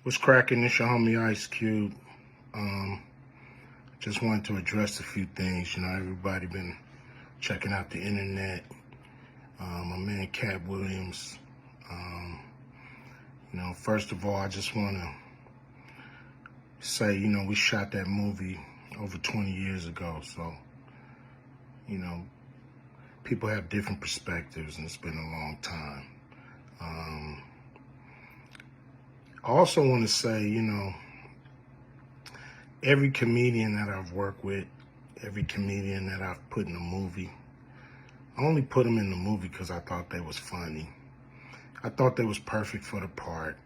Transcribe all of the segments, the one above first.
What's cracking? It's your homie Ice Cube. Just wanted to address a few things. Everybody been checking out the internet. My man Katt Williams. First of all, I just want to say, we shot that movie over 20 years ago. So, people have different perspectives, and it's been a long time. I also want to say, every comedian that I've worked with, every comedian that I've put in a movie, I only put them in the movie because I thought they was funny. I thought they was perfect for the part.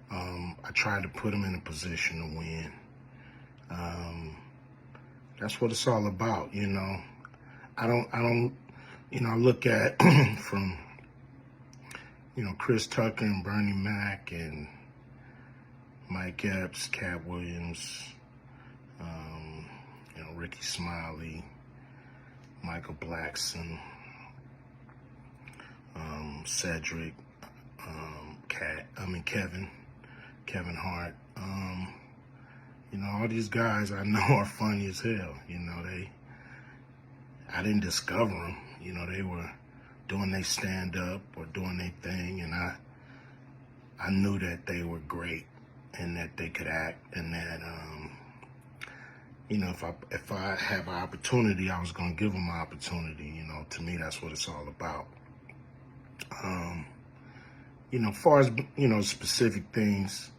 I tried to put them in a position to win. That's what it's all about, I look at from, Chris Tucker and Bernie Mac and Mike Epps, Katt Williams, Ricky Smiley, Michael Blackson, Cedric, Kevin Hart. All these guys I know are funny as hell. I didn't discover them. They were doing their stand-up or doing their thing, and I knew that they were great and that they could act, and that if I have an opportunity, I was gonna give them an opportunity. To me, that's what it's all about. As far as specific things,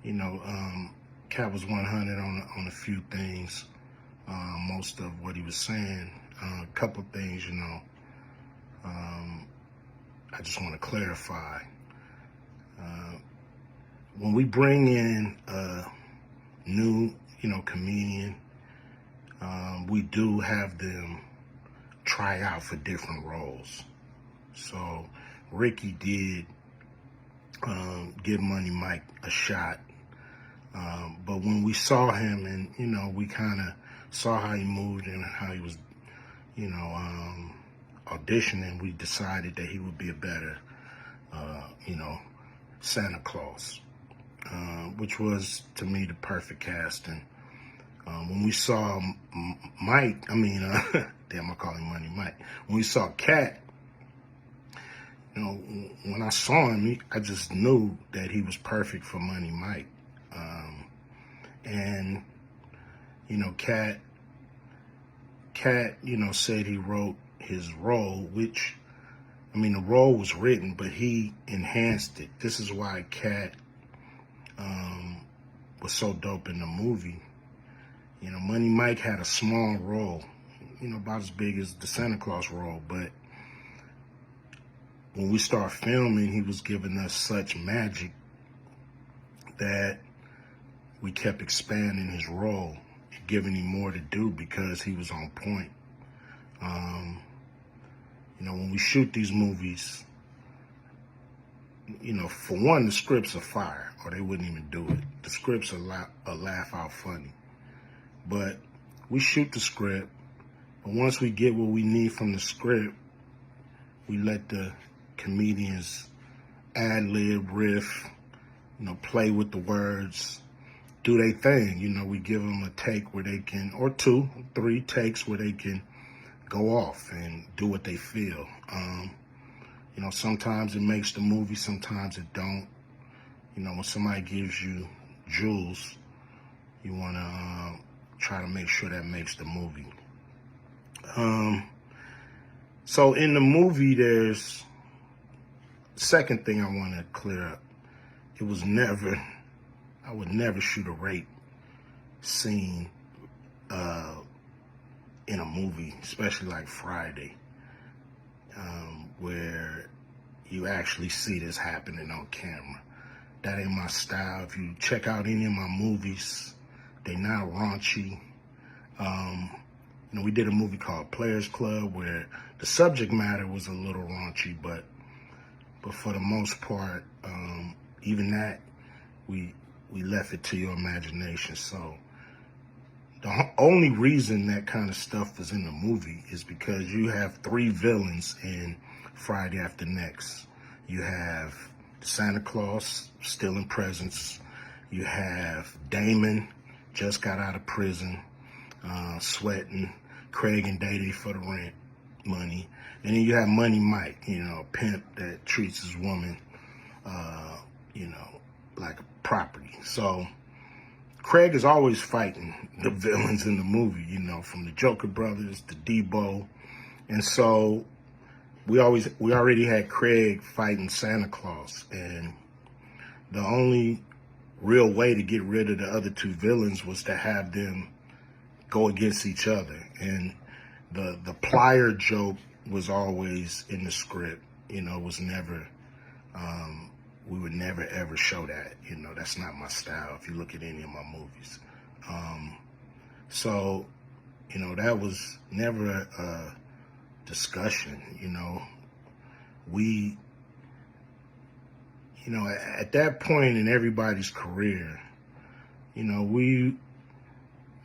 Katt was 100 on a few things. Most of what he was saying, a couple of things, I just want to clarify. When we bring in a new, comedian, we do have them try out for different roles. So Ricky did give Money Mike a shot. But when we saw him and, we kind of saw how he moved and how he was, auditioning, we decided that he would be a better, Santa Claus, which was, to me, the perfect casting. When we saw Mike, damn, I call him Money Mike. When we saw Katt, when I saw him, I just knew that he was perfect for Money Mike. And, Katt, said he wrote his role, which, the role was written, but he enhanced it. This is why Katt was so dope in the movie. Money Mike had a small role, about as big as the Santa Claus role, but when we start filming, he was giving us such magic that we kept expanding his role, giving him more to do because he was on point. When we shoot these movies, for one, the scripts are fire, or they wouldn't even do it. The scripts are laugh out funny. But we shoot the script, but once we get what we need from the script, we let the comedians ad-lib, riff, play with the words, do their thing. We give them a take where they can, or 2, 3 takes where they can go off and do what they feel. Sometimes it makes the movie, sometimes it don't. When somebody gives you jewels, you want to try to make sure that makes the movie. So in the movie, there's second thing I want to clear up. I would never shoot a rape scene in a movie, especially like Friday, where you actually see this happening on camera. That ain't my style. If you check out any of my movies, they not raunchy. We did a movie called Players Club where the subject matter was a little raunchy, but for the most part, even that, we left it to your imagination. So the only reason that kind of stuff is in the movie is because you have 3 villains in Friday After Next. You have Santa Claus stealing presents. You have Damon, just got out of prison, sweating. Craig and Day for the rent money. And then you have Money Mike, a pimp that treats his woman, like a property. So Craig is always fighting the villains in the movie, from the Joker brothers to Debo. And so we already had Craig fighting Santa Claus. And the only real way to get rid of the other two villains was to have them go against each other. And the plier joke was always in the script, it was never, we would never ever show that, that's not my style if you look at any of my movies. So, that was never a discussion, we, at that point in everybody's career, we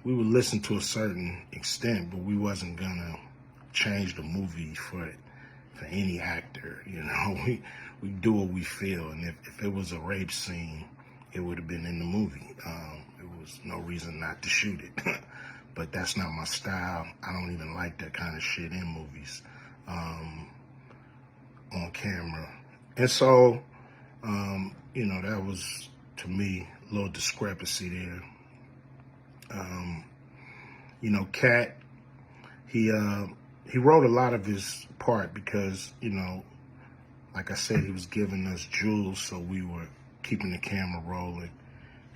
would listen to a certain extent, but we wasn't gonna change the movie for any actor. We do what we feel, and if it was a rape scene, it would have been in the movie. There was no reason not to shoot it. But that's not my style. I don't even like that kind of shit in movies, on camera. And so, that was, to me, a little discrepancy there. Katt, he wrote a lot of his part because, like I said, he was giving us jewels, so we were keeping the camera rolling.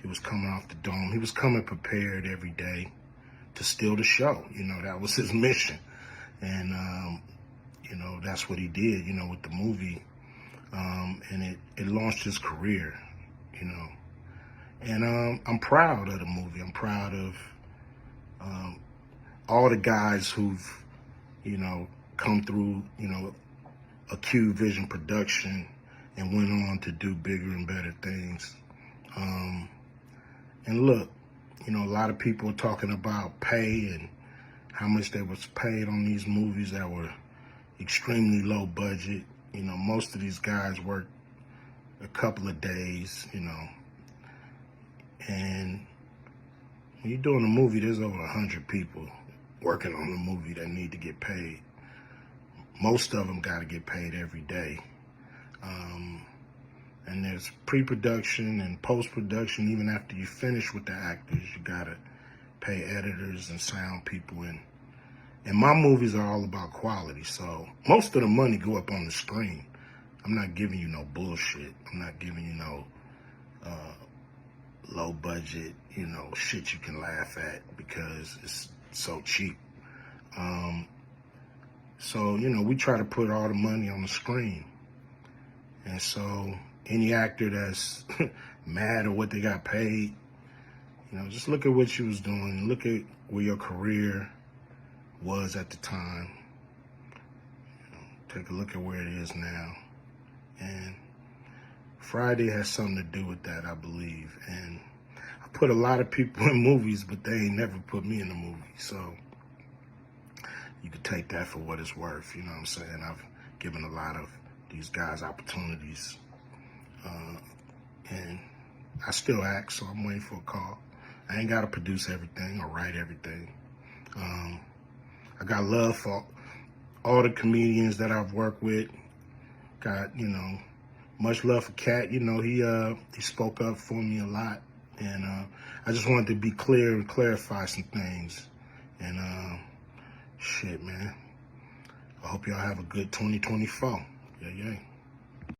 He was coming off the dome. He was coming prepared every day to steal the show. That was his mission. And, that's what he did, with the movie. And it launched his career, And I'm proud of the movie. I'm proud of all the guys who've, come through, a Q Vision production and went on to do bigger and better things. And look, a lot of people are talking about pay and how much they was paid on these movies that were extremely low budget. Most of these guys work a couple of days, and when you're doing a movie, there's over 100 people working on the movie that need to get paid. Most of them got to get paid every day. And there's pre-production and post-production. Even after you finish with the actors, you got to pay editors and sound people. And my movies are all about quality. So most of the money go up on the screen. I'm not giving you no bullshit. I'm not giving you no low budget, shit you can laugh at because it's so cheap. So, we try to put all the money on the screen. And so any actor that's mad at what they got paid, just look at what you was doing. Look at where your career was at the time. Take a look at where it is now. And Friday has something to do with that, I believe. And I put a lot of people in movies, but they ain't never put me in a movie. So you could take that for what it's worth. You know what I'm saying? I've given a lot of these guys opportunities. And I still act, so I'm waiting for a call. I ain't got to produce everything or write everything. I got love for all the comedians that I've worked with. Got, much love for Katt. He spoke up for me a lot. And I just wanted to be clear and clarify some things. And shit, man. I hope y'all have a good 2024. Yeah.